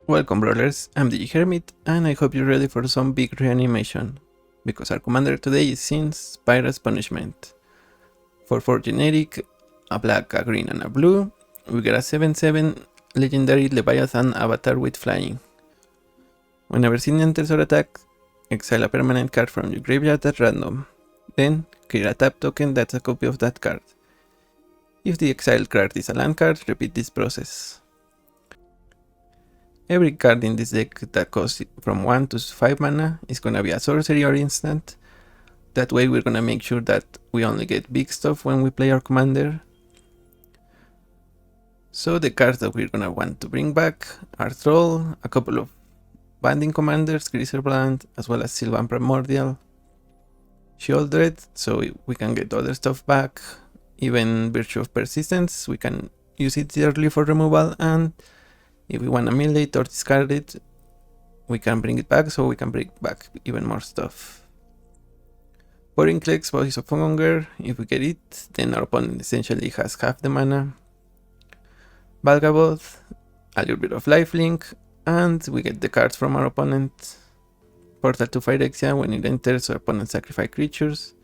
Welcome brawlers, I'm the Hermit and I hope you're ready for some big reanimation, because our commander today is seen Spira's Punishment. For 4 generic, a black, a green and a blue, we get a 7/7 legendary Leviathan avatar with flying. Whenever scene enters or attacks, exile a permanent card from your graveyard at random. Then, create a tap token that's a copy of that card. If the exiled card is a land card, repeat this process. Every card in this deck that costs from 1 to 5 mana is gonna be a sorcery or instant. That way we're gonna make sure that we only get big stuff when we play our commander. So the cards that we're gonna want to bring back are Troll, a couple of Banding Commanders, Greaserbrand, as well as Sylvan Primordial, Sheoldred, so we can get other stuff back, even Virtue of Persistence, we can use it early for removal, and if we want to mill it or discard it, we can bring it back, so we can bring back even more stuff. Vorinclex, Voice of Hunger, if we get it, then our opponent essentially has half the mana. Valgaboth, a little bit of lifelink, and we get the cards from our opponent. Portal to Phyrexia, when it enters, our opponent sacrifice creatures.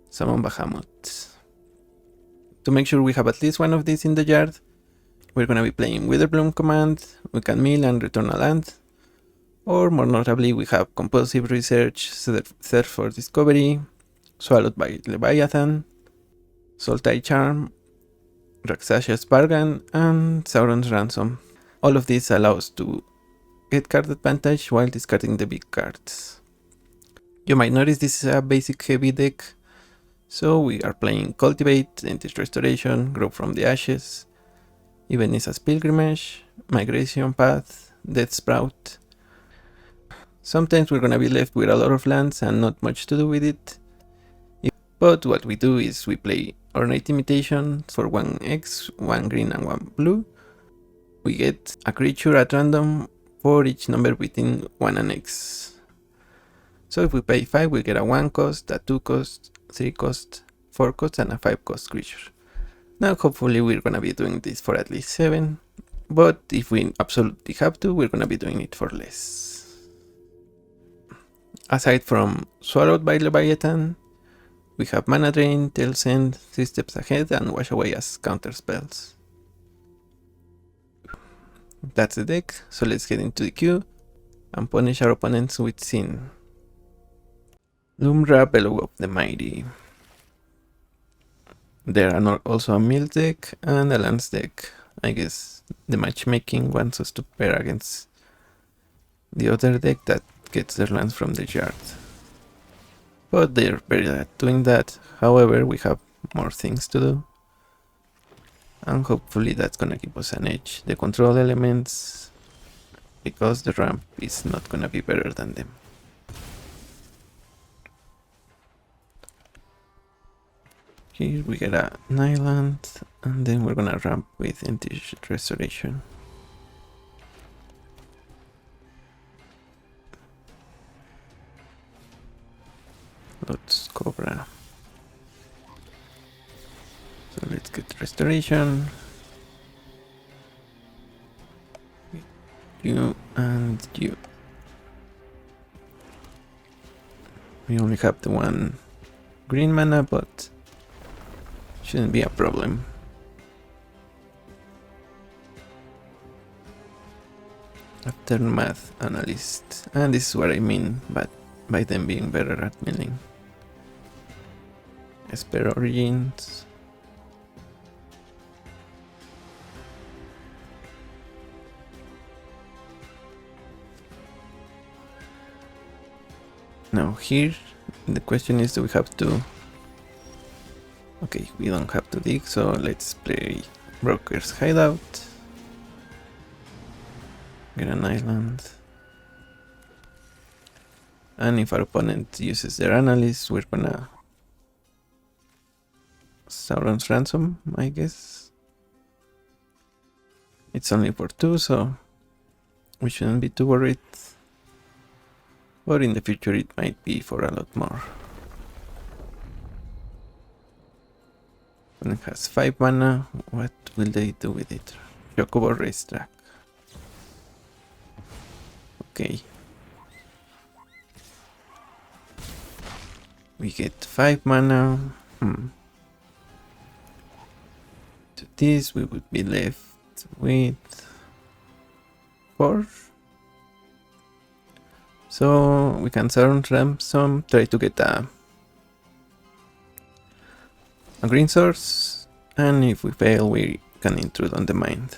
Summon Bahamut. To make sure we have at least one of these in the yard, we're gonna be playing Witherbloom command, we can mill and return a land, or more notably we have Compulsive Research, Search for Discovery, Swallowed by Leviathan, Sultai Charm, Raksasha's Bargain, and Sauron's Ransom. All of these allow us to get card advantage while discarding the big cards. You might notice this is a basic heavy deck, so we are playing Cultivate, Dentist Restoration, Grow from the Ashes, Ebeneza's Pilgrimage, Migration Path, Death Sprout. Sometimes we're gonna be left with a lot of lands and not much to do with it. But what we do is we play Ornate Imitation for 1x, 1 green and 1 blue. We get a creature at random for each number between 1 and x. So if we pay 5, we get a 1 cost, a 2 cost, 3 cost, 4 cost, and a 5 cost creature. Now hopefully we're gonna be doing this for at least 7, but if we absolutely have to, we're gonna be doing it for less. Aside from Swallowed by Leviathan, we have Mana Drain, Tail Send, 3 Steps Ahead, and Wash Away as counter spells. That's the deck, so let's get into the queue and punish our opponents with Sin. Lumra, Bellow of the Mighty. There are also a mill deck and a lands deck. I guess the matchmaking wants us to pair against the other deck that gets their lands from the yard. But they're very bad at doing that. However, we have more things to do. And hopefully that's gonna give us an edge. The control elements, because the ramp is not gonna be better than them. Here we get an island, and then we're gonna ramp with Dentist Restoration. Let's Cobra. So let's get Restoration. You and you. We only have the 1 green mana, but shouldn't be a problem. Aftermath Analyst, and this is what I mean by them being better at milling. Esper Origins. Now here the question is, do we have to... Okay, we don't have to dig, so let's play Broker's Hideout. Get an island. And if our opponent uses their analyst, we're gonna Sauron's Ransom, I guess. It's only for 2, so we shouldn't be too worried. But in the future it might be for a lot more. And it has 5 mana. What will they do with it? Chocobo Racetrack. Okay. We get 5 mana. To this we would be left with 4. So we can surround some, try to get a green source, and if we fail we can intrude on the mind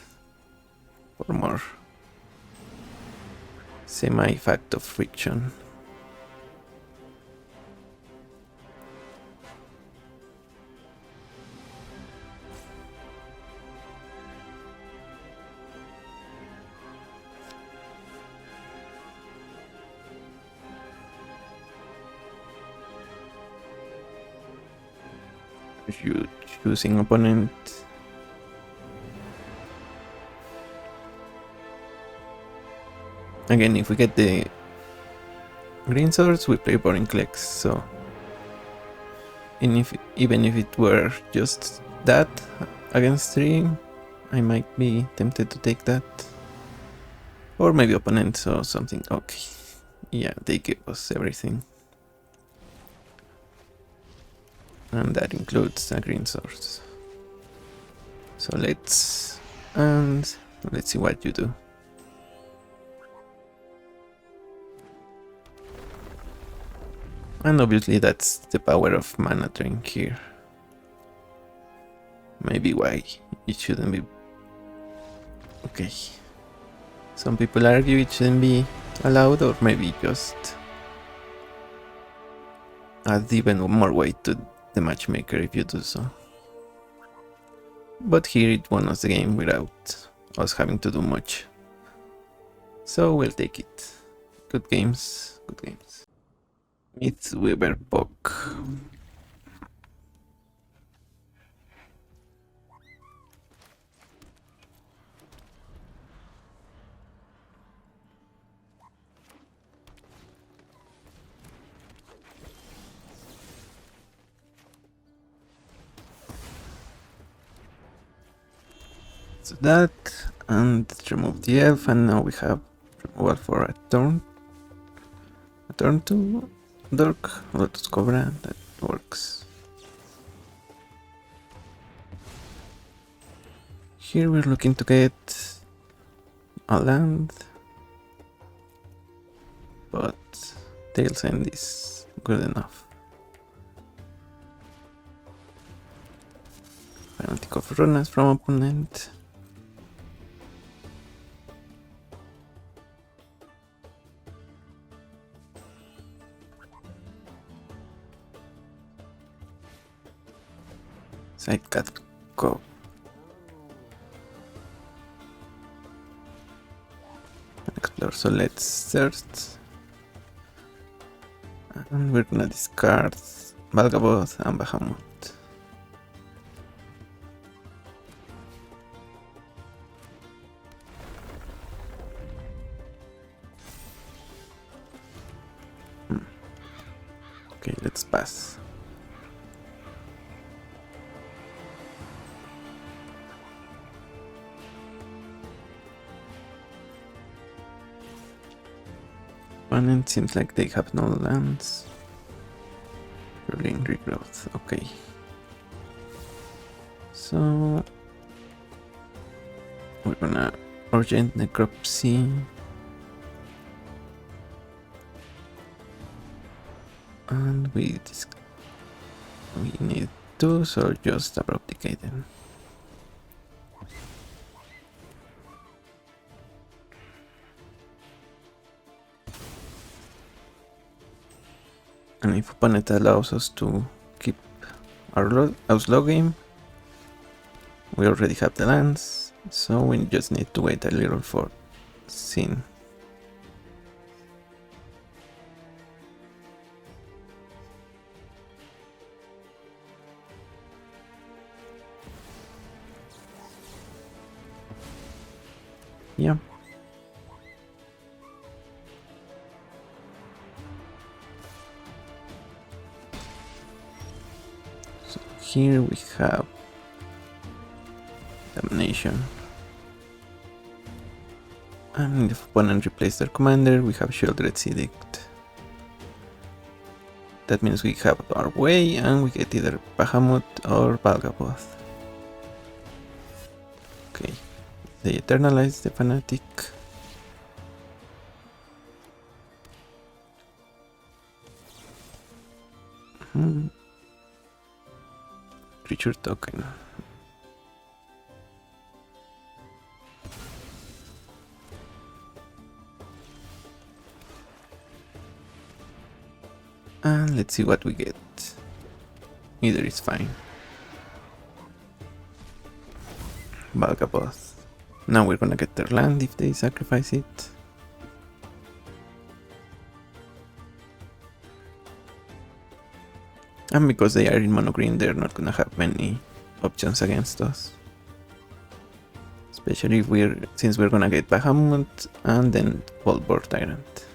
for more semi-fact of friction. Choosing opponent. Again, if we get the green source, we play boring clicks, so even if it were just that against 3, I might be tempted to take that. Or maybe opponents or something. Okay. Yeah, they give us everything. And that includes a green source. So let's see what you do. And obviously that's the power of mana drain here. Maybe why it shouldn't be. Okay. Some people argue it shouldn't be allowed, or maybe just add even more weight to the matchmaker if you do so. But here it won us the game without us having to do much. So we'll take it. Good games, good games. It's Weber Puck. So that, and remove the elf, and now we have removal for a turn. A turn to Dark Lotus Cobra, that works. Here we're looking to get a land, but Tail's End is good enough. Fanatic of Runas from opponent. Sidecut go. Explore, so let's search. And we're gonna discard Valgaboth and Bahamut. Okay, let's pass. Opponent seems like they have no lands. Rolling regrowth, okay. So we're gonna urgent necropsy. And we need 2, so just abrupt decay them. And if opponent allows us to keep our slow game, we already have the lands, so we just need to wait a little for Sin. Yeah. So here we have Damnation. And if opponent replaces their commander, we have Shieldred's Edict. That means we have our way and we get either Bahamut or Valgaboth. Okay, they eternalize the Fanatic. Creature token. And let's see what we get. Either is fine. Valgaboth. Now we're gonna get their land if they sacrifice it. And because they are in mono green, they're not gonna have many options against us. Especially if since we're gonna get Bahamut and then Volbor Tyrant.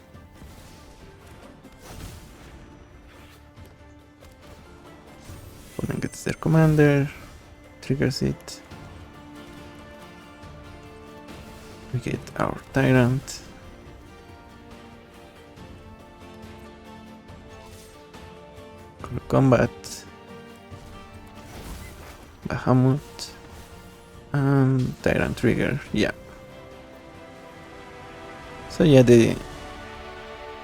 Opponent gets their commander, triggers it. We get our Tyrant. Combat. Bahamut. And Tyrant trigger, yeah. So yeah, the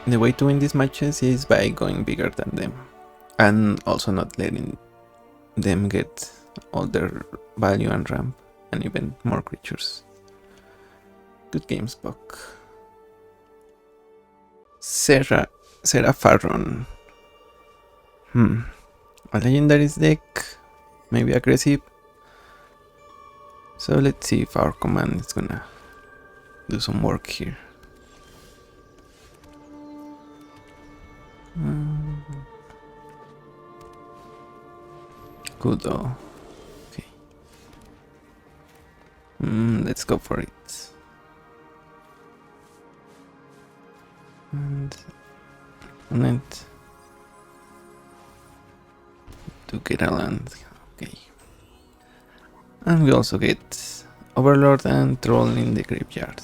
way to win these matches is by going bigger than them. And also not letting them get all their value and ramp and even more creatures. Good game, Spock. Sarah Farron. A legendaries deck, maybe aggressive. So let's see if our command is gonna do some work here. Kudo. Okay. Let's go for it. And opponent to get a land. Okay. And we also get Overlord and Troll in the graveyard.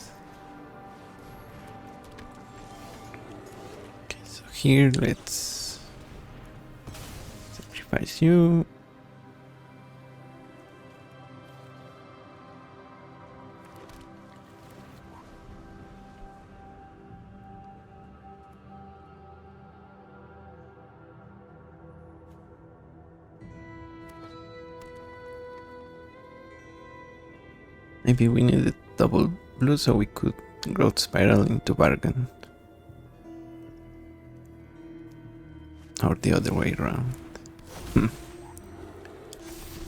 Okay, so here let's sacrifice you. Maybe we needed double blue so we could growth spiral into bargain. Or the other way around.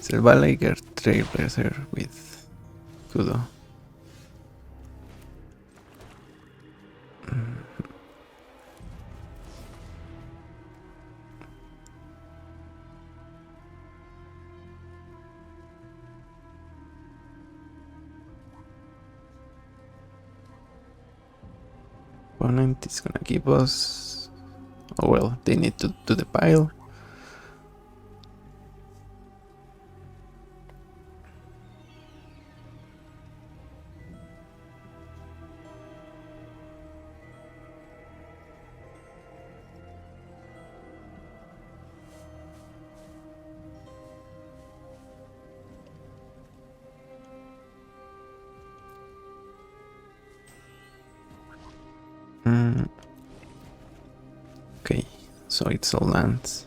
Selvalager Trailblazer with Kudo. Opponent is gonna give us. Oh well, they need to do the pile. Okay, so it's all lands.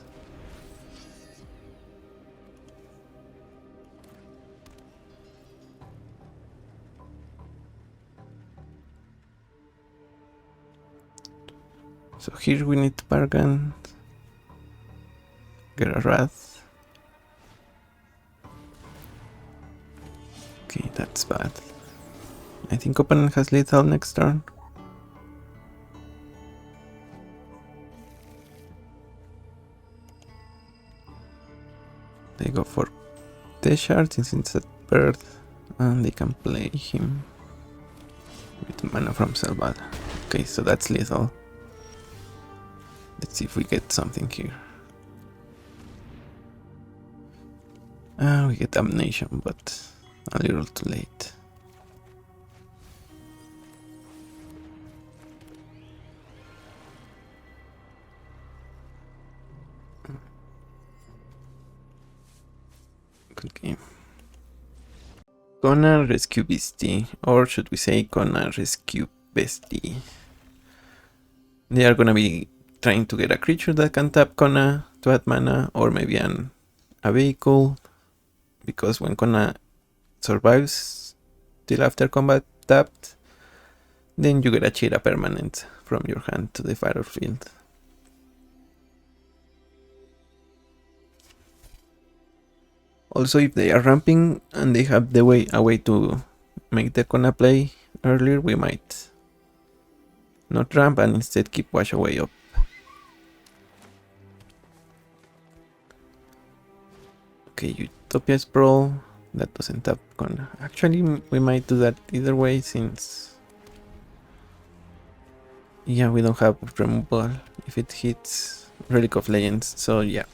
So here we need to bargain. Get a Wrath. Okay, that's bad. I think opponent has lethal next turn. They go for the shard since it's at birth, and they can play him with mana from Selvala. Okay, so that's lethal. Let's see if we get something here. We get Damnation, but a little too late. Okay. Gonna rescue Beastie, or should we say gonna rescue Bestie? They are gonna be trying to get a creature that can tap Kona to add mana, or maybe a vehicle, because when Kona survives till after combat tapped, then you get a Chira permanent from your hand to the battlefield. Also, if they are ramping and they have a way to make the Kona play earlier, we might not ramp and instead keep Wash Away up. Okay, Utopia's Brawl. That doesn't tap Kona. Actually, we might do that either way since... yeah, we don't have removal if it hits Relic of Legends, so yeah.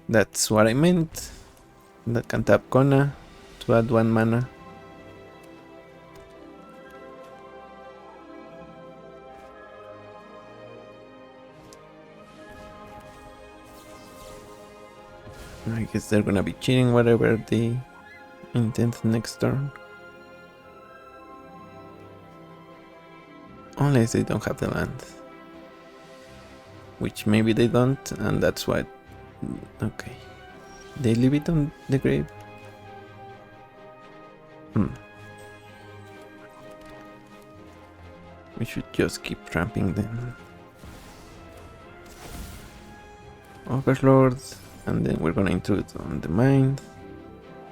That's what I meant. That can tap Kona to add 1 mana. I guess they're gonna be cheating whatever they intend next turn. Unless they don't have the land. Which maybe they don't, and that's why... okay. They leave it on the grave? We should just keep tramping them. Overlord, and then we're gonna intrude on the mind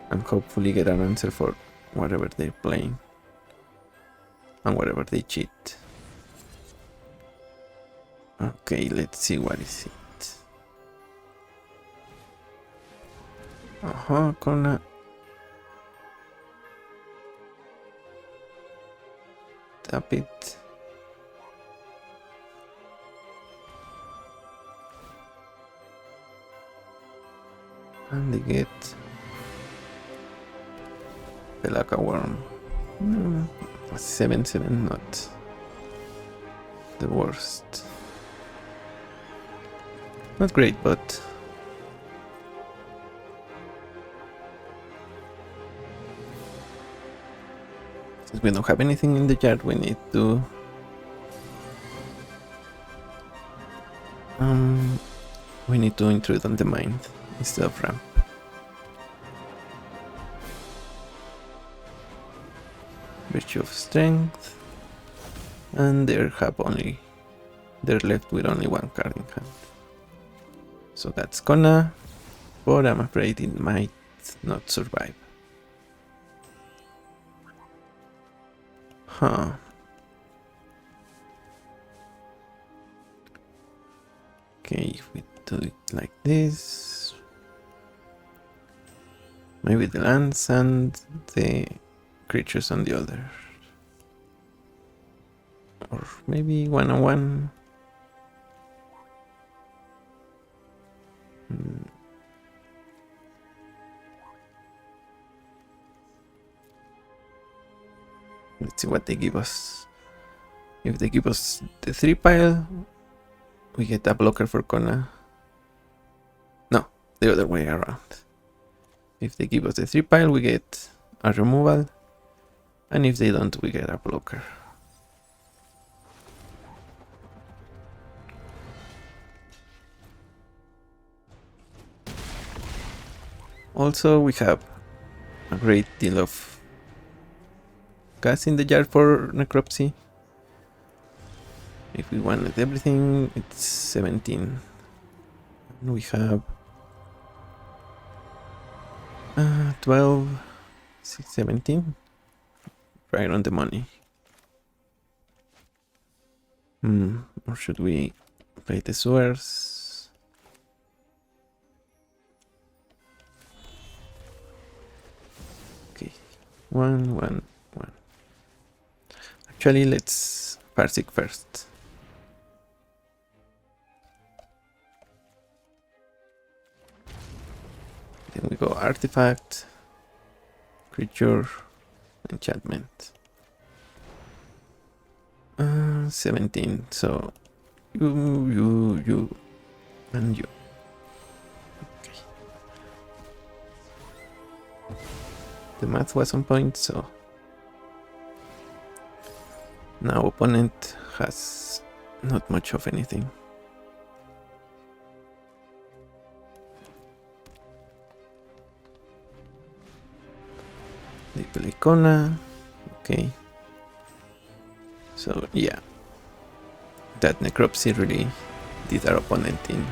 and hopefully get an answer for whatever they're playing and whatever they cheat. Okay, let's see what is it. Kona. Tap it. And they get Pelaka Worm. 7/7, not the worst. Not great, but since we don't have anything in the yard, we need to intrude on the mind instead of ramp. Virtue of Strength, and they're left with only 1 card in hand. So that's Kona, but I'm afraid it might not survive. Huh. Okay, if we do it like this, maybe the lands and the creatures on the other, or maybe 1/1. Let's see what they give us. If they give us the 3 pile, we get a blocker for Kona. No, the other way around. If they give us the 3 pile, we get a removal, and if they don't, we get a blocker. Also, we have a great deal of gas in the jar for Necropsy. If we wanted everything, it's 17. And we have 12, 17. Right on the money. Or should we play the sewers? Okay, 1, 1, 1. Actually, let's Farsight first. Then we go Artifact, Creature, Enchantment. 17, so you, and you. Okay. The math was on point, so now opponent has not much of anything. They play Kona. Okay. So yeah, that necropsy really did our opponent in.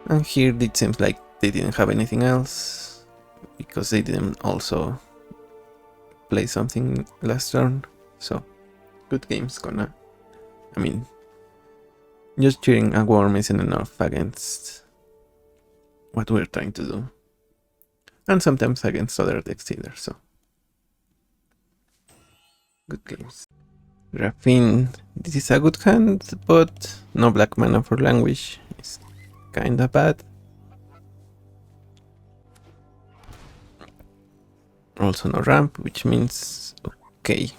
And here it seems like they didn't have anything else because they didn't also play something last turn. So good games, Kona. I mean, just cheering a worm isn't enough against what we're trying to do. And sometimes against other decks either, so good games. Raffine, this is a good hand, but no black mana for Languish. It's kinda bad. Also no ramp, which means okay.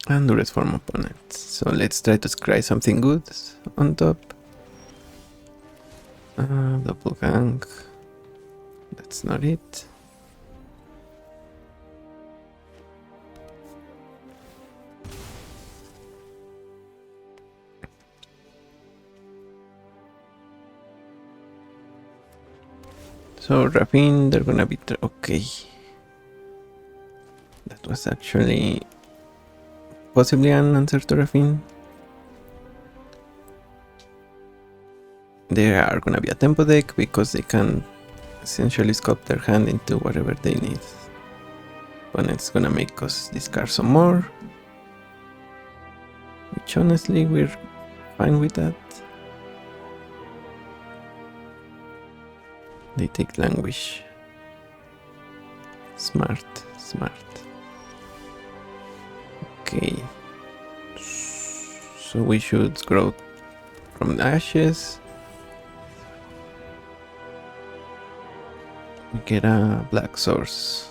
And Duress from opponent. So let's try to scry something good on top. Double gang. That's not it. So Raffine, they're gonna be okay. That was actually possibly an answer to Raffine. They are gonna be a tempo deck because they can essentially sculpt their hand into whatever they need. Opponent's gonna make us discard some more, which honestly we're fine with that. They take Languish. Smart, smart. Okay. So we should grow from the ashes. We get a black source.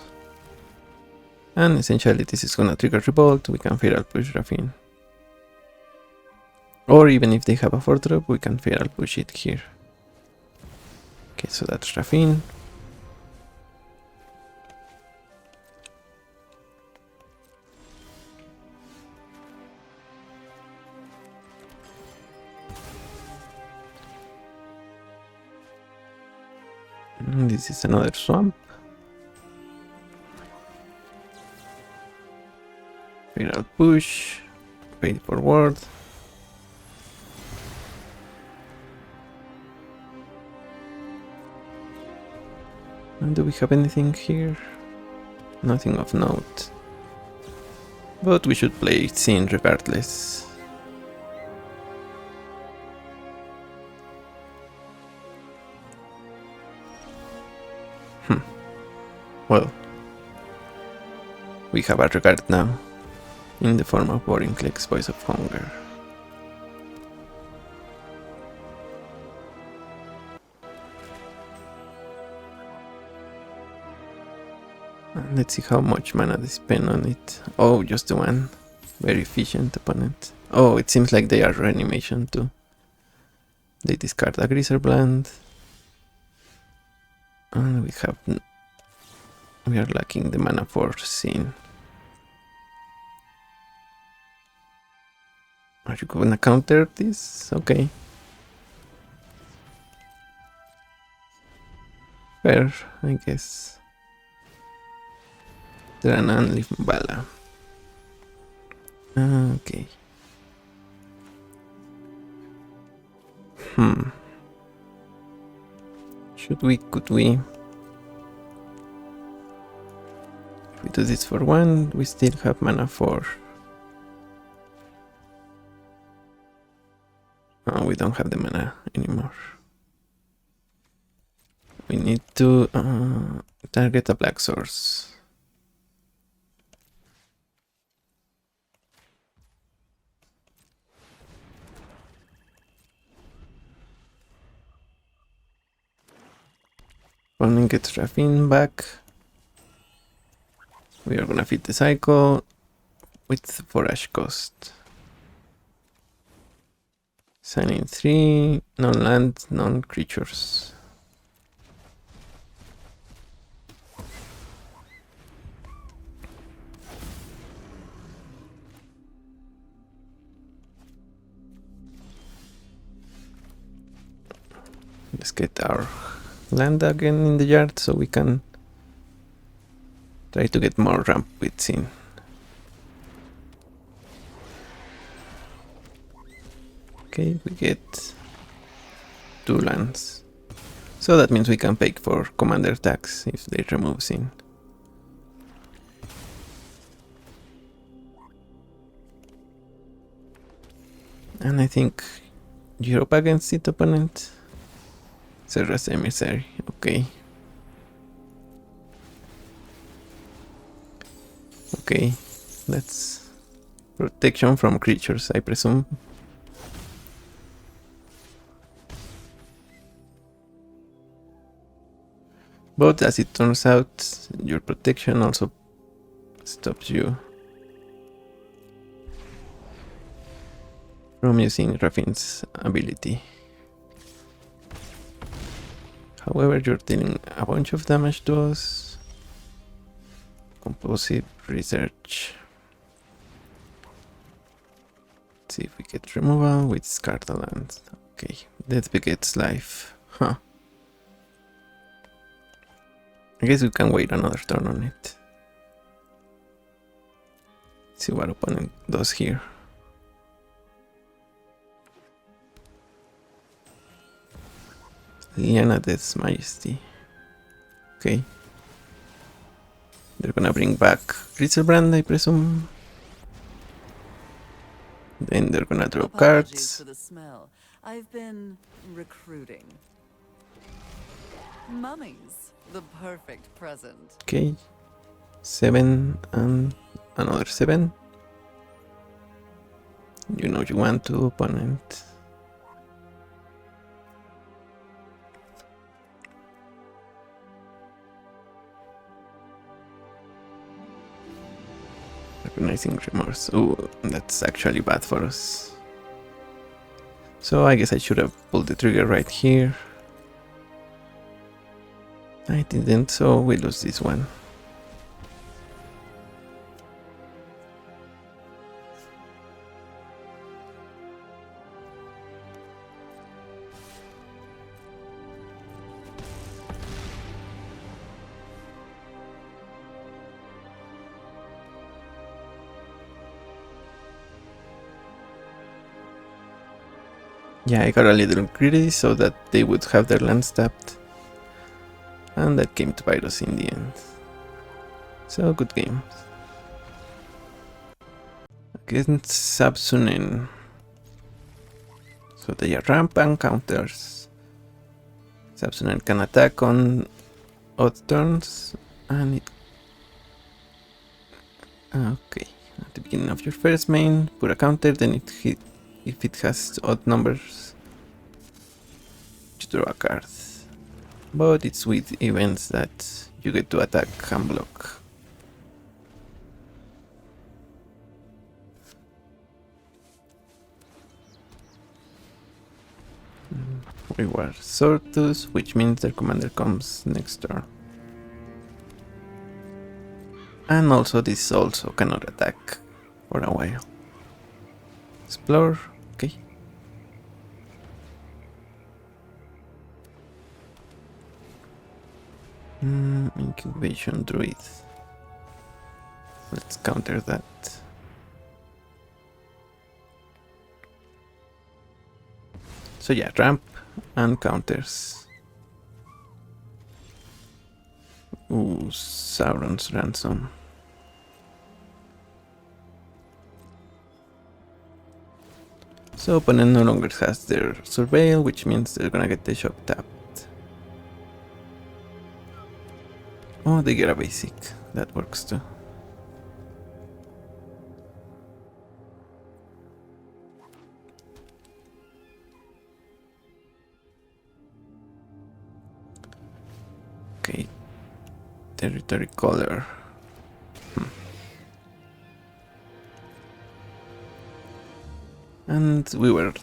And essentially this is gonna trigger Revolt. We can Feral Push Raffine. Or even if they have a 4-drop, we can Feral Push it here. Okay, so that's Raffine. And this is another swamp. Feral Push. Pay forward. And do we have anything here? Nothing of note. But we should play Sin regardless. Well, we have a regard now, in the form of Vorinclex Voice of Hunger. And let's see how much mana they spend on it. Oh, just the one. Very efficient opponent. Oh, it seems like they are Reanimation too. They discard a Greaser Bland. And we are lacking the mana for Sin. Are you gonna counter this? Okay. Fair, I guess. Dranan Leaf Bala. Okay. Could we? If we do this for one, we still have mana for... Oh, we don't have the mana anymore. We need to target a black source. Opponent gets Raffine back. We are gonna feed the cycle with Forage cost. Signing 3, non-land, non-creatures. Let's get our land again in the yard so we can try to get more ramp widths in. Okay, we get 2 lands. So that means we can pay for commander tax if they remove in. And I think Europe against it opponent. Serra's Emissary, okay. Okay, that's protection from creatures, I presume. But as it turns out, your protection also stops you from using Raffin's ability. However, you're dealing a bunch of damage to us. Compulsive research. Let's see if we get removal with discard the land. Okay, that begets life. Huh. I guess we can wait another turn on it. See what opponent does here. Liana Death's Majesty. Okay. They're gonna bring back Griselbrand, I presume. Then they're gonna draw cards. For the smell. I've been recruiting. Mummies, the perfect present. Okay. 7 and another 7. You know you want to, opponent. Recognizing remorse. Oh, that's actually bad for us. So I guess I should have pulled the trigger right here. I didn't, so we lose this one. Yeah, I got a little greedy so that they would have their lands tapped. And that came to bite us in the end. So, good game. Against Sabsunen. So they are ramp and counters. Sabsunen can attack on odd turns. And it... Okay. At the beginning of your first main, put a counter, then it hit. If it has odd numbers, you draw a card. But it's with events that you get to attack and block. Reward Sortus, which means their commander comes next turn. And also this also cannot attack for a while. Explore, okay. Incubation Druid. Let's counter that. So yeah, ramp and counters. Ooh, Sauron's Ransom. So opponent no longer has their Surveil, which means they're gonna get the shop tapped. Oh, they get a basic. That works too. Okay. Territory color. And we were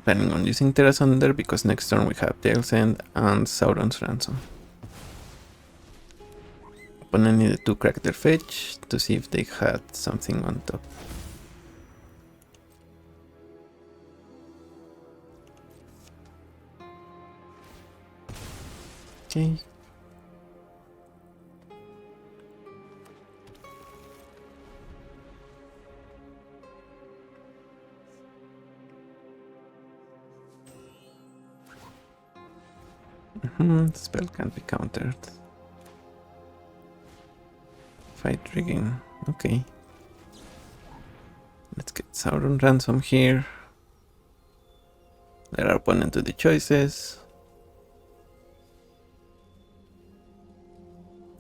planning on using Terra Sunder because next turn we have Tale's End and Sauron's Ransom. Opponent needed to crack their fetch to see if they had something on top. Okay. The spell can't be countered. Fight rigging. Okay. Let's get Sauron Ransom here. Let our opponent do the choices.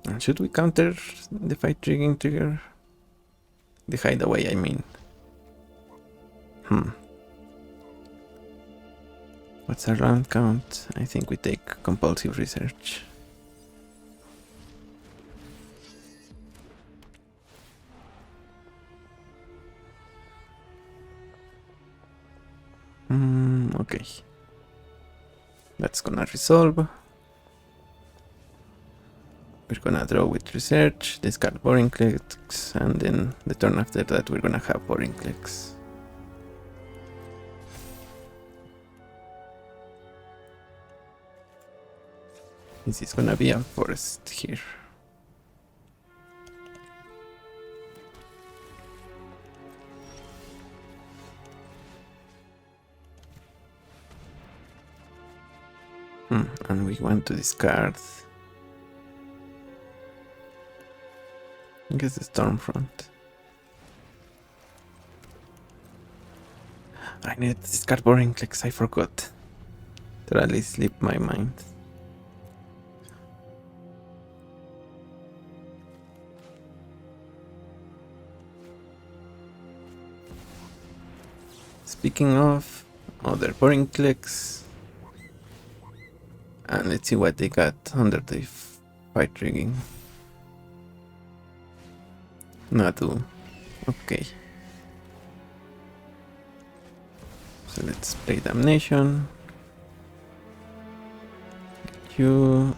And should we counter the fight rigging trigger? The hideaway, I mean. What's our round count? I think we take compulsive research. Okay. That's gonna resolve. We're gonna draw with research, discard boring clicks, and then the turn after that we're gonna have boring clicks. This is gonna be a forest here. And we want to discard, I guess, the Stormfront. I need to discard boring clicks, I forgot. Totally slipped my mind. Speaking of other boring clicks, and let's see what they got under the fight rigging. Nadu. Okay. So let's play Damnation. You.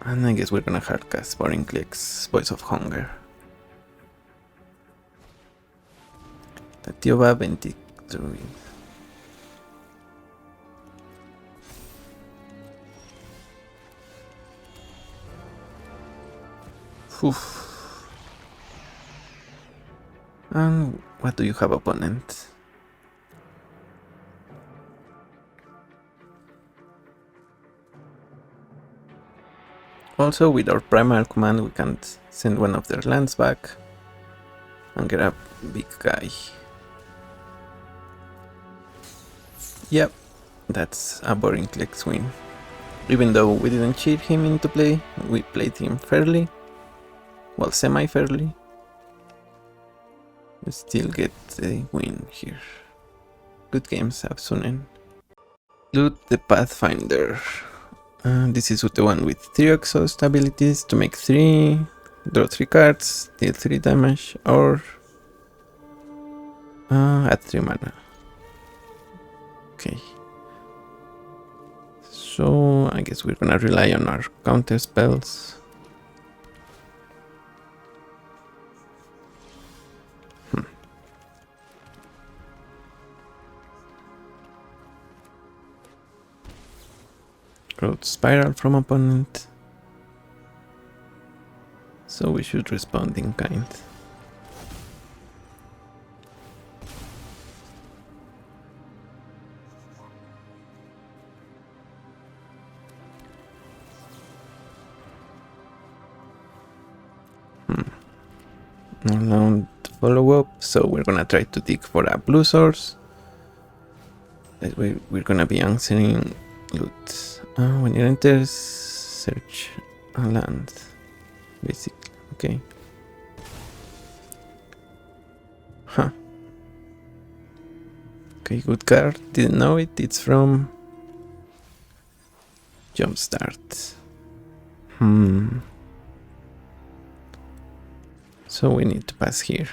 And I guess we're gonna hardcast boring clicks, Voice of Hunger. Tatioba 23. Oof. And what do you have, opponent? Also, with our primal command, we can send one of their lands back and get a big guy. Yep, that's a boring clicks win. Even though we didn't cheat him into play, we played him fairly. Well, semi-fairly. We still get a win here. Good games, Absunen. Loot the Pathfinder. This is the one with 3 exhaust abilities to make 3, draw 3 cards, deal 3 damage, or add 3 mana. Okay. So I guess we're gonna rely on our counter spells. Growth Spiral from opponent. So we should respond in kind. Now follow up, so we're gonna try to dig for a blue source. That way we're gonna be answering loot. When it enters, search a land. Basically, okay. Huh. Okay, good card. Didn't know it. It's from Jumpstart. So we need to pass here.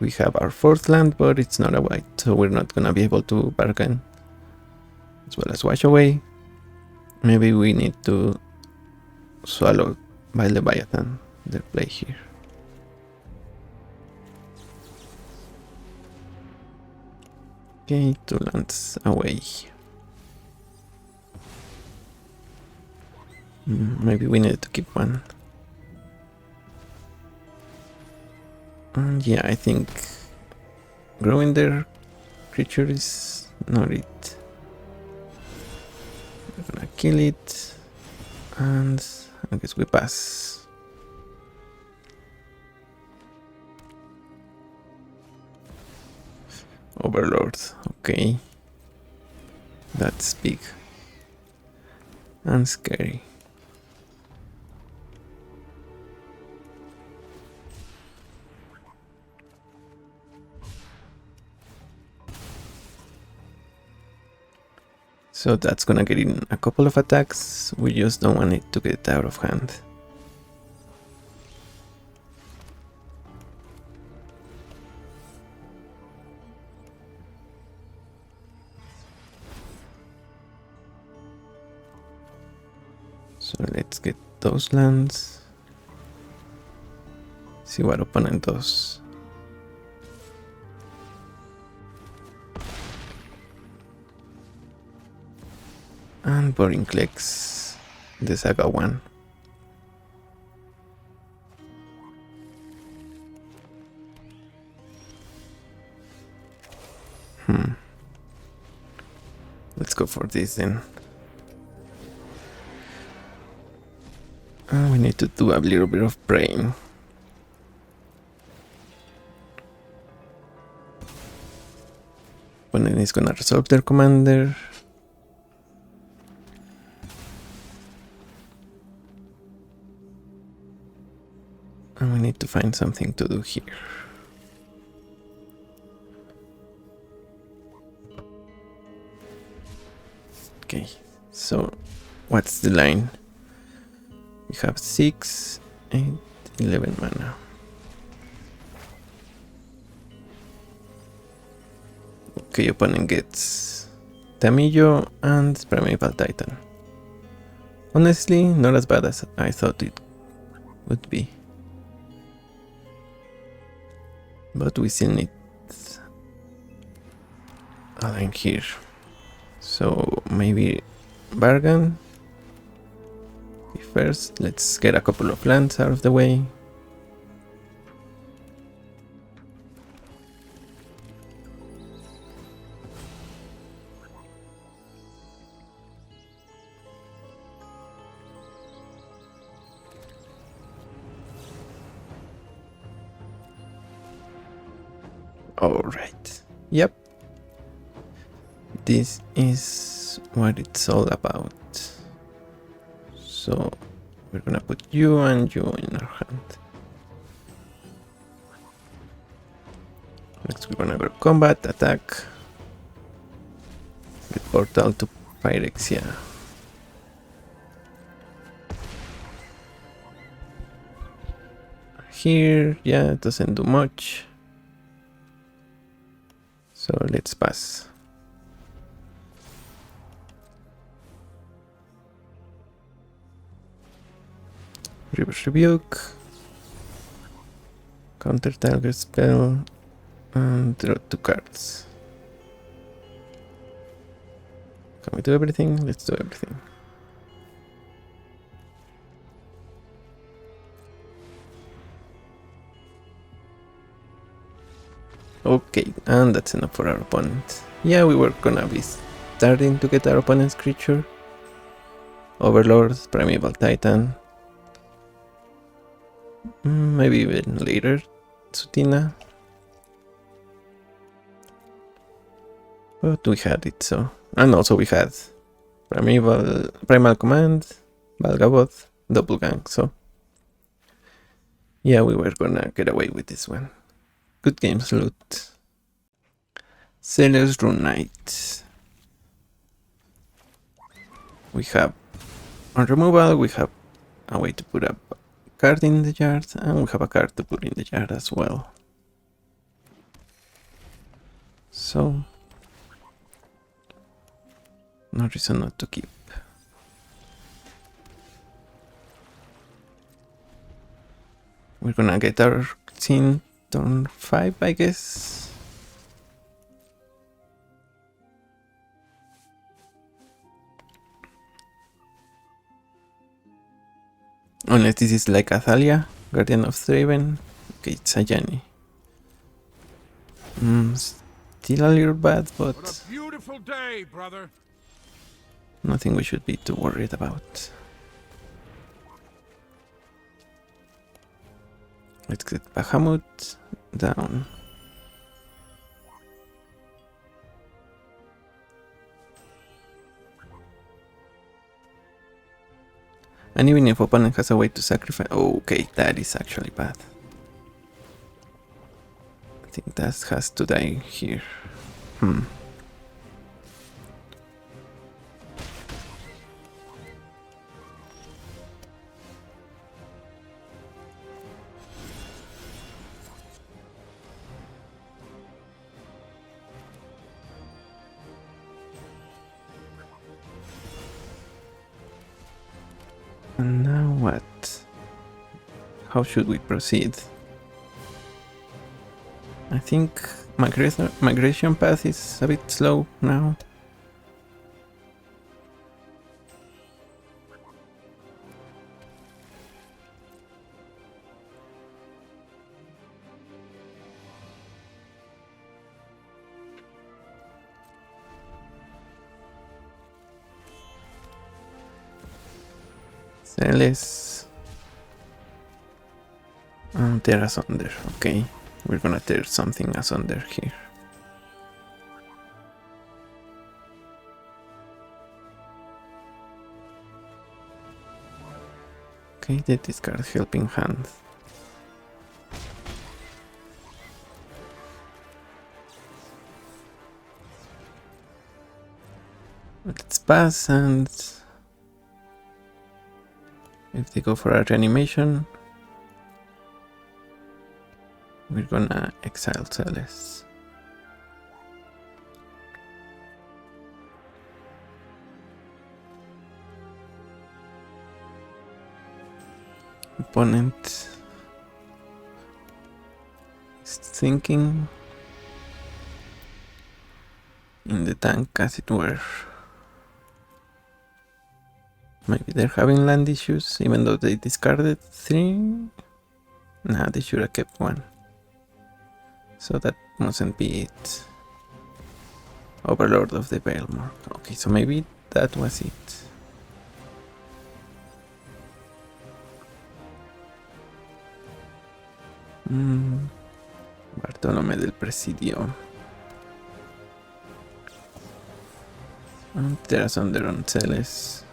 We have our 4th land, but it's not a white, so we're not gonna be able to bargain. As well as wash away. Maybe we need to swallow by Leviathan, their play here. Okay, 2 lands away. Maybe we need to keep one. Yeah, I think growing their creature is not it. We're gonna kill it, and I guess we pass. Overlord, okay. That's big and scary. So that's gonna get in a couple of attacks, we just don't want it to get out of hand. So let's get those lands. See what opponent does. And Boring clicks the Saga one. Let's go for this then. We need to do a little bit of praying. Opponent is gonna resolve their commander. And we need to find something to do here. Okay, so what's the line? We have 6, 8, 11 mana. Okay, opponent gets Tamillo and Primeval Titan. Honestly, not as bad as I thought it would be. But we still need a line here. So maybe bargain. First, let's get a couple of lands out of the way. Alright. Yep. This is what it's all about. So we're gonna put you and you in our hand. Next we're gonna go combat, attack. Get portal to Pyrexia. Here, yeah, it doesn't do much. So let's pass. Reverse Rebuke, Counter Target Spell, and draw 2 cards. Can we do everything? Let's do everything. Okay, and that's enough for our opponent. Yeah, we were gonna be starting to get our opponent's creature. Overlord, Primeval Titan. Maybe even later, Sutina. But we had it, so. And also we had Primal Command, Valgaboth, Double Gang, so. Yeah, we were gonna get away with this one. Good game, Salute. Sailor's Rune Knight. We have on removal, we have a way to put a card in the yard, and we have a card to put in the yard as well. So, no reason not to keep. We're gonna get our scene turn 5, I guess. Unless this is like a Thalia, Guardian of Thraven. Okay, it's a Yanni. Still a little bad, but What a beautiful day, brother. nothing we should be too worried about. Let's get Bahamut down. And even if opponent has a way to sacrifice... Oh, okay, that is actually bad. I think that has to die here. And now what? How should we proceed? I think migration path is a bit slow now. Celes. Tear asunder. Okay, we're gonna tear something asunder here. Okay, they discard helping hand. Let's pass, and if they go for a reanimation, we're gonna exile Celes. Opponent is thinking in the tank, as it were. Maybe they're having land issues, even though they discarded 3. Nah, they should have kept 1. So that mustn't be it. Overlord of the Veilmark. Okay, so maybe that was it. Bartolomé del Presidio. There's under on Celes.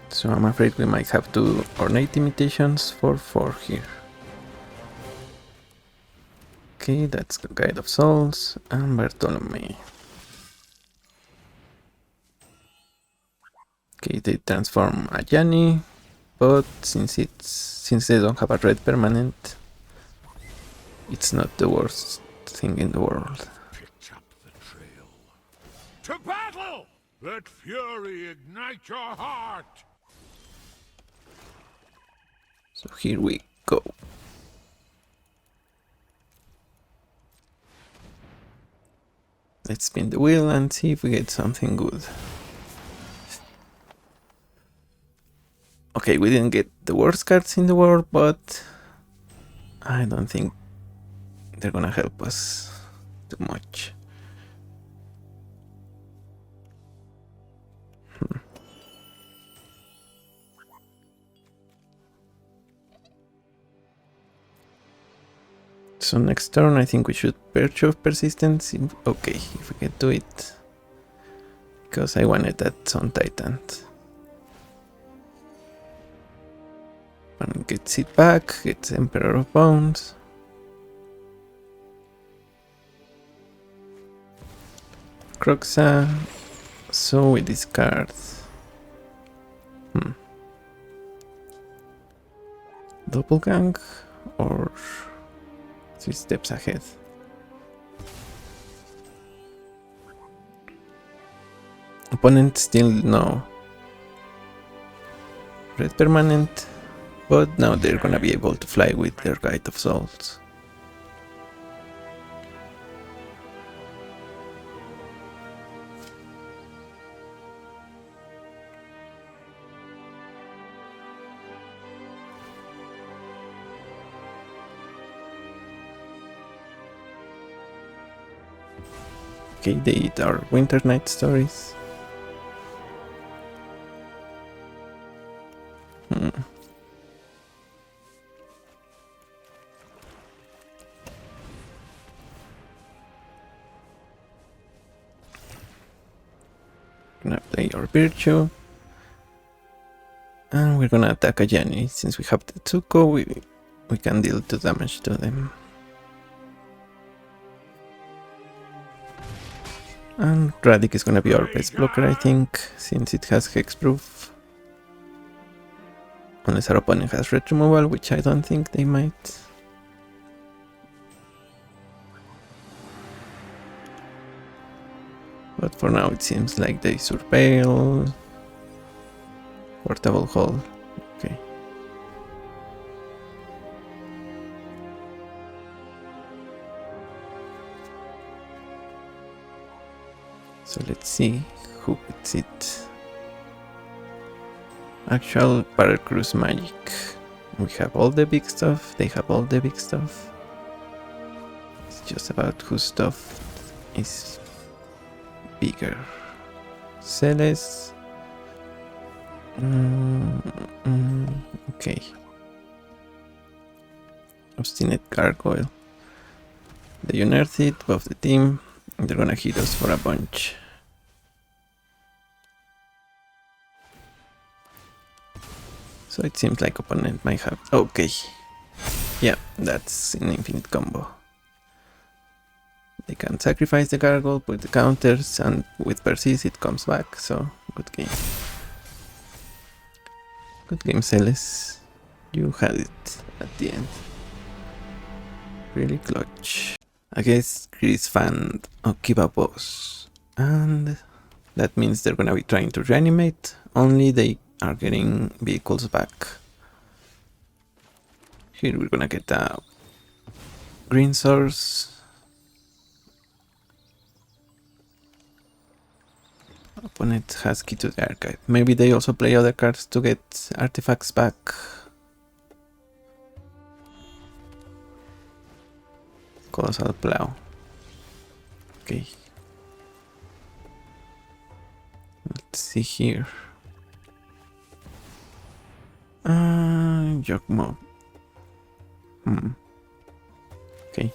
So I'm afraid we might have to ornate imitations for 4 here. Okay, that's the Guide of Souls and Bartolome. Okay, they transform a Yanni, but since they don't have a red permanent, it's not the worst thing in the world. Pick up the trail. To battle! Let fury ignite your heart! So here we go. Let's spin the wheel and see if we get something good. Okay, we didn't get the worst cards in the world, but I don't think they're gonna help us too much. So next turn I think we should Perch of Persistence. Okay, if we can do it. Because I wanted that Sun Titan. One gets it back, gets Emperor of Bones. Croxa. So we discard. Doppelgang or 3 steps ahead. Opponent still no red permanent, but now they're gonna be able to fly with their Guide of Souls. Okay, they eat our Winter Night Stories. Gonna play our Virtue. And we're gonna attack a Jenny. Since we have the Tsuko, we can deal 2 damage to them. And Radic is gonna be our best blocker, I think, since it has Hexproof. Unless our opponent has Red Removal, which I don't think they might. But for now it seems like they Surveil. Portable Hole. Okay. So let's see who gets it. Actual Paracruz Magic. We have all the big stuff, they have all the big stuff. It's just about whose stuff is bigger. Celes. Okay. Obstinate Gargoyle. They unearth it above the team. And they're gonna hit us for a bunch. So it seems like opponent might have... Okay. Yeah, that's an infinite combo. They can sacrifice the gargoyle, put the counters, and with Persist it comes back, so good game. Good game, Celes. You had it at the end. Really clutch. I guess Chris found Okiba boss. And that means they're gonna be trying to reanimate, only they are getting vehicles back. Here we're gonna get a green source. Opponent has key to the archive. Maybe they also play other cards to get artifacts back. Colossal Plow. Okay. Let's see here. Yokmo. Okay.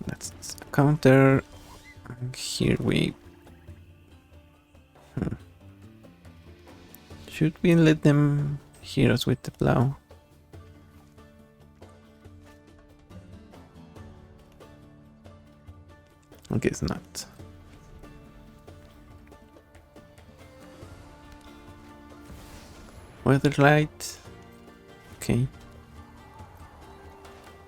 That's a counter. Here we... Should we let them hit us with the plow? I guess not. Weatherlight. Okay.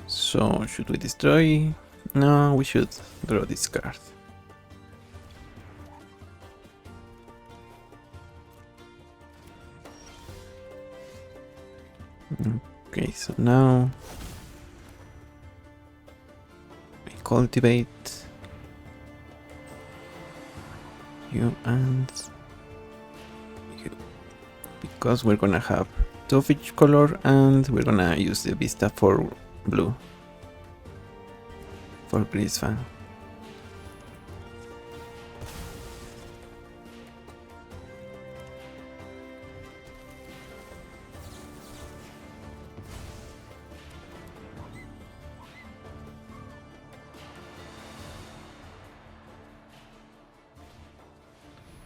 So, should we destroy? No, we should draw this card. Okay, so now we cultivate you and you, because we're gonna have 2 of each color and we're gonna use the Vista for blue for Grisfang.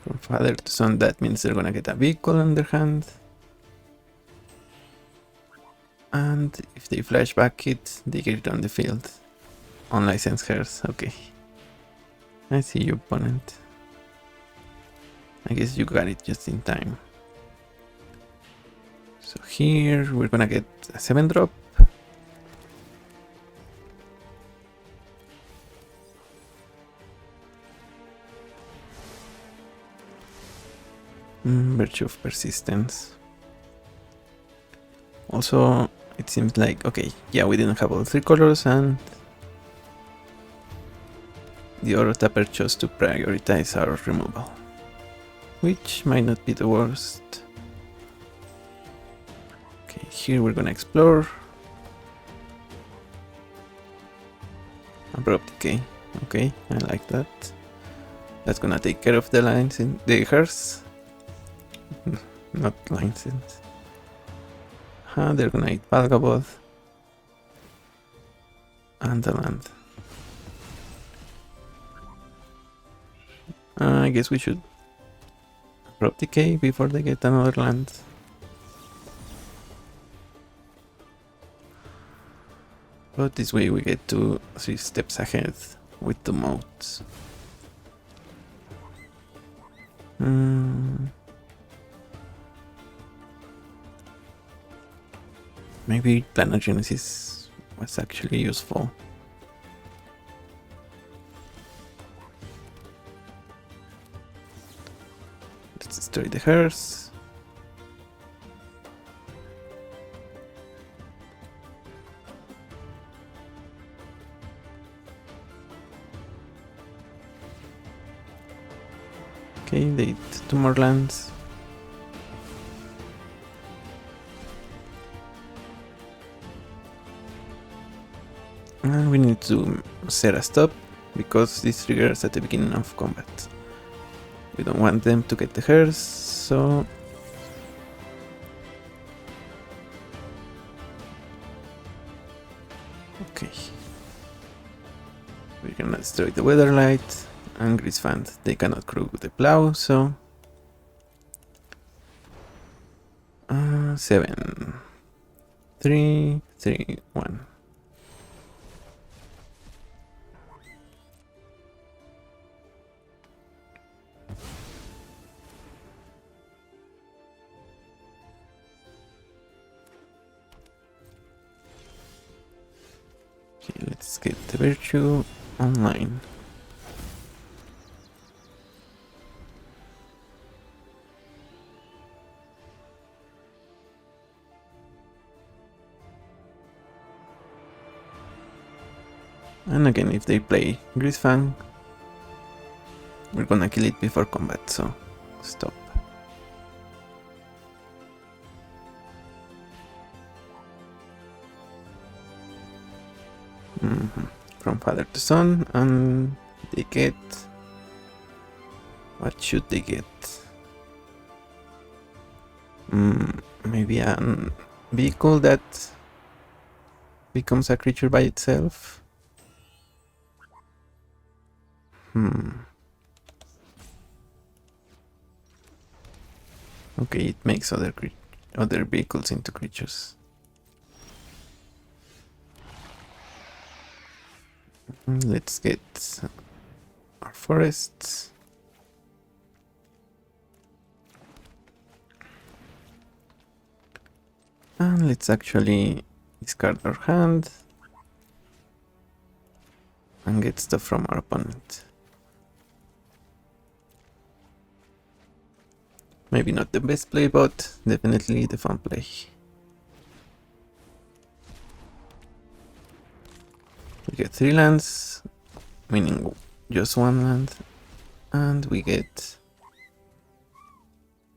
From father to son, that means they're gonna get a vehicle on their hand. And if they flashback it, they get it on the field. Unlicensed hairs, okay. I see you, opponent. I guess you got it just in time. So here we're gonna get a 7-drop. Virtue of Persistence. Also, it seems like, okay, yeah, we didn't have all 3 colors and the Oro Tapper chose to prioritize our removal, which might not be the worst. Okay, here we're gonna explore. Abrupt Decay. Okay, I like that. That's gonna take care of the lines in the hers. Not lines. They're gonna eat Valgabod and the land. I guess we should drop decay before they get another land. But this way we get 3 steps ahead with the modes. Maybe Planogenesis was actually useful. Let's destroy the hers. Okay, they eat 2 more lands. And we need to set a stop because this triggers at the beginning of combat. We don't want them to get the hers, so okay. We're gonna destroy the Weatherlight and Grisfand. They cannot crew the plow, so 7, 3, 3, 1. Okay, let's get the Virtue online. And again, if they play Grisfang, we're gonna kill it before combat, so stop. From father to son, and they get... What should they get? Maybe a vehicle that becomes a creature by itself. Okay, it makes other vehicles into creatures. Let's get our forests. And let's actually discard our hand and get stuff from our opponent. Maybe not the best play, but definitely the fun play. We get 3 lands, meaning just 1 land, and we get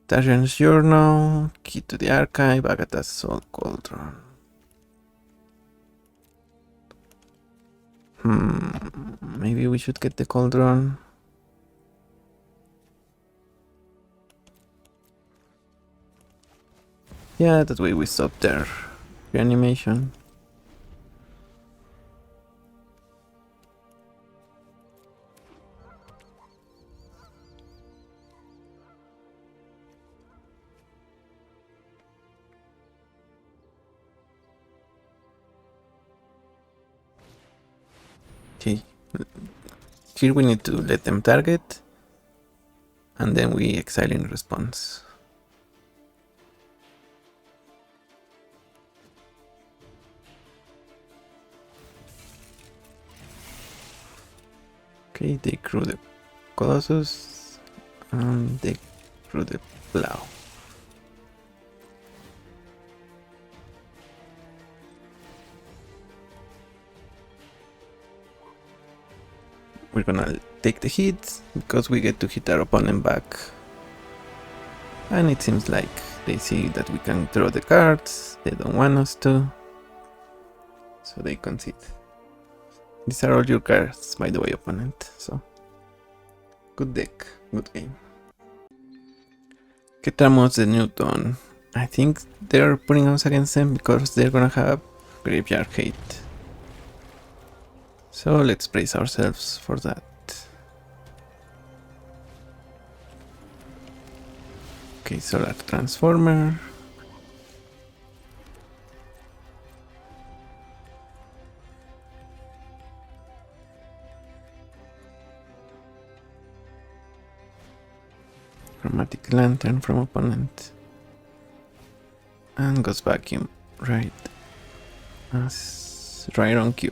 Tarjan's Journal, Key to the Archive, Agatha's Soul Cauldron. Maybe we should get the Cauldron. Yeah, that way we stop their reanimation. Okay, here we need to let them target, and then we exile in response. Okay, they crew the Colossus, and they crew the Plow. We're gonna take the hit, because we get to hit our opponent back. And it seems like they see that we can draw the cards, they don't want us to, so they concede. These are all your cards, by the way, opponent. So, good deck, good game. ¿Qué tramos de Newton? I think they're putting us against them because they're gonna have graveyard hate. So let's brace ourselves for that. Okay, Solar Transformer. Chromatic Lantern from opponent. And Ghost Vacuum right on cue.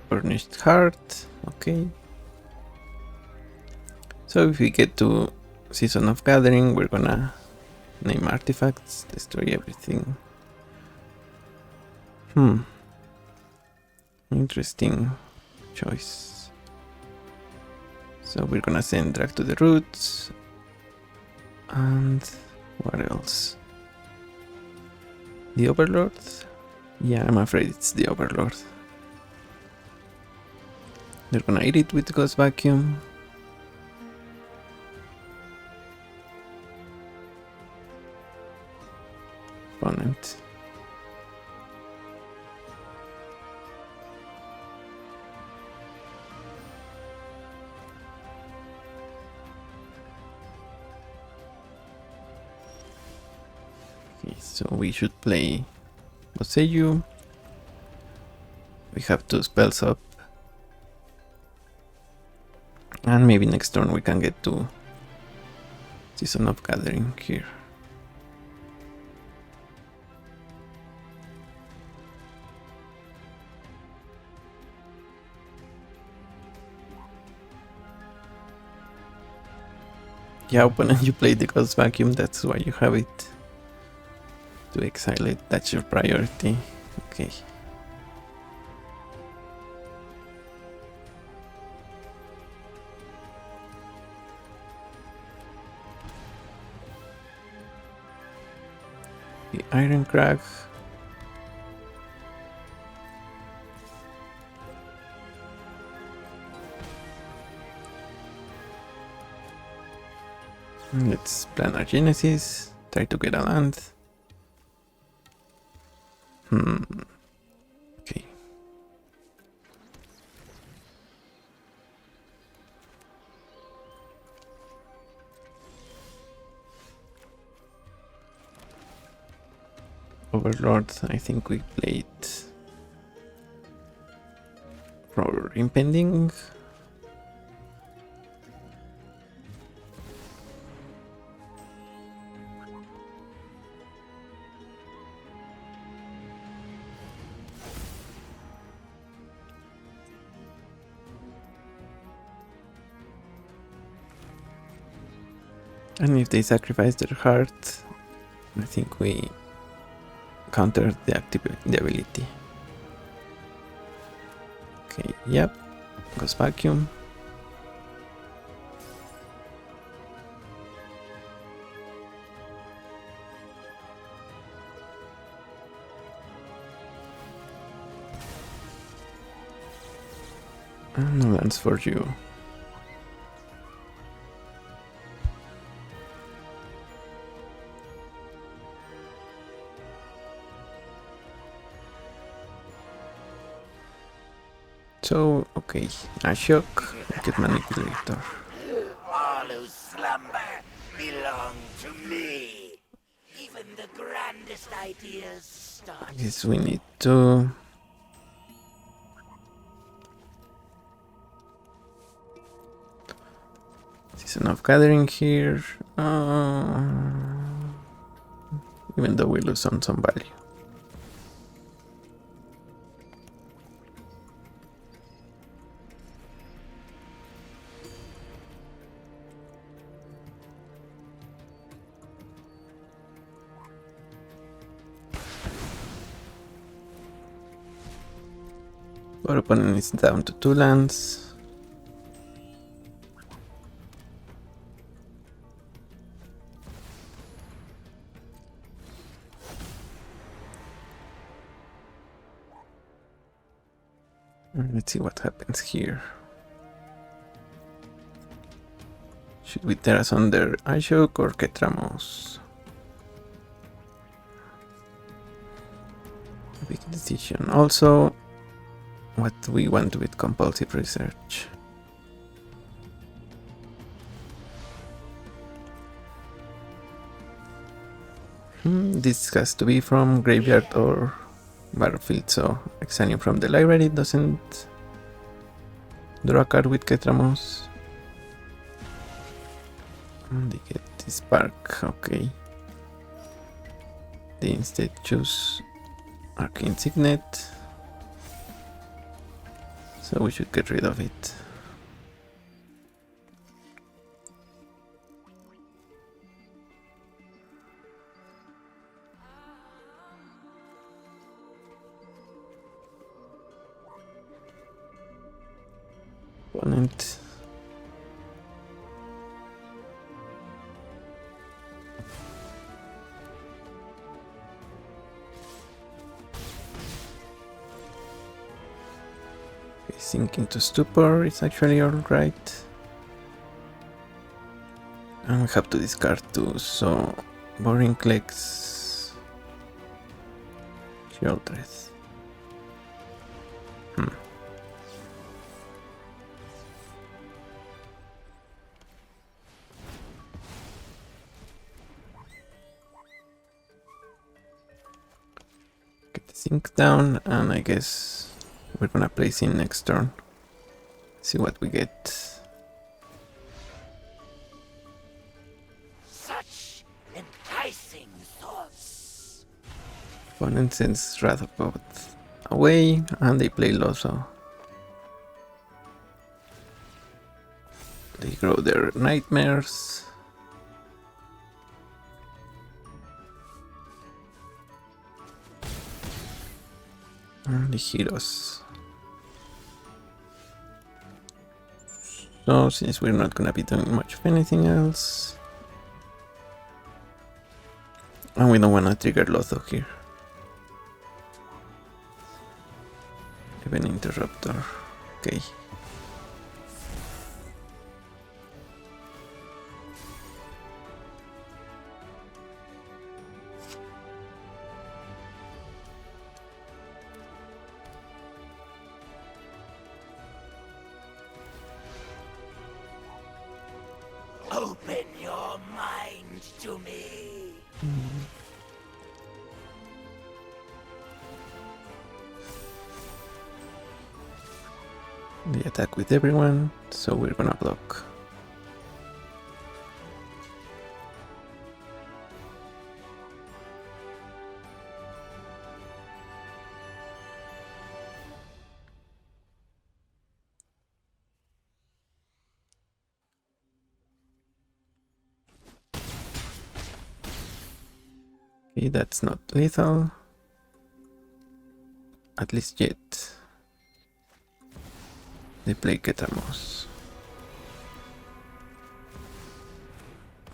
Burnished Heart, okay. So if we get to Season of Gathering, we're gonna name artifacts, destroy everything. Interesting choice. So we're gonna send Drag to the Roots. And what else? The Overlord? Yeah, I'm afraid it's the Overlord. They're gonna eat it with Ghost Vacuum. Opponent. Okay, so we should play Boseiju. We have 2 spells up. And maybe next turn we can get to Season of Gathering here. Yeah, opponent, you played the Ghost Vacuum, that's why you have it. To exile it, that's your priority. Okay. The Iron Crag. Let's plan our Genesis. Try to get a land. Okay. Overlord, I think we played for Impending. And if they sacrifice their heart, I think we counter the ability. Okay, yep. Ghost Vacuum. And no lands for you. So, okay, I shock, get Manipulator. All who slumber belong to me. Even the grandest ideas start. Guess we need to... Season of Gathering here. Even though we lose on some value. Our opponent is down to 2 lands. Let's see what happens here. Should we Terras under Ashok or Ketramos? Big decision. Also, what we want with compulsive research. This has to be from graveyard or battlefield, so examining from the library doesn't draw a card with Ketramos. They get this spark, okay. They instead choose Arcane Signet, so we should get rid of it. Opponent. Sink into stupor is actually alright. And we have to discard two, so Boring Clicks. Shieldress. Get the sink down, and I guess we're gonna place in next turn. See what we get. Such enticing thoughts. Opponent sends Wrath of God away, and they play Loso. They grow their nightmares. And the heroes. So since we're not gonna be doing much of anything else, and we don't wanna trigger Lotho here. Even Interruptor. Okay. Open your mind to me. They attack with everyone, so we're gonna block. Okay, that's not lethal. At least yet. They play Ketramos.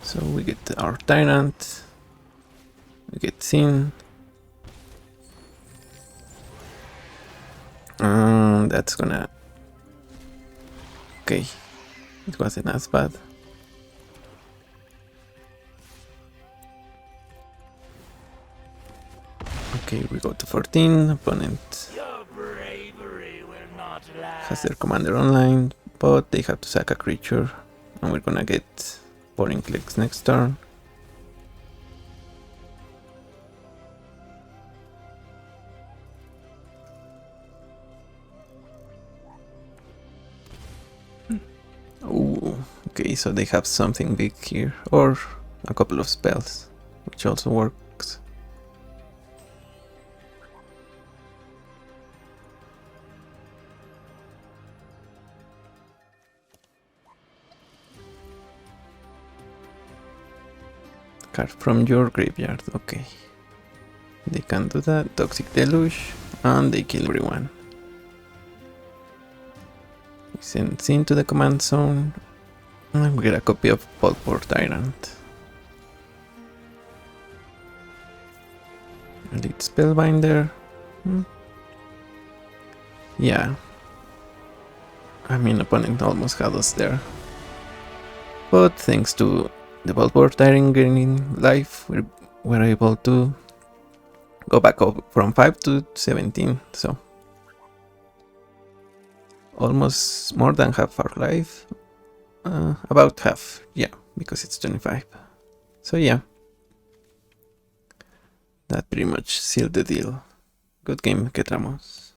So we get our Tyrant. We get Sin. That's gonna... Okay. It wasn't as bad. Okay, we go to 14. Opponent Your bravery will not last. has their commander online, but they have to sack a creature, and we're gonna get Boring Clicks next turn. Oh, okay, so they have something big here, or a couple of spells, which also works. Card from your graveyard, okay. They can do that. Toxic Deluge, and they kill everyone. We send Sin to the command zone, and we get a copy of Pulpor Tyrant. Elite Spellbinder. Yeah, I mean, opponent almost had us there. But thanks to the Bulwark Tyrant gaining life, we're able to go back up from 5 to 17, so almost more than half our life. About half, yeah, because it's 25. So yeah, that pretty much sealed the deal. Good game, Ketramos.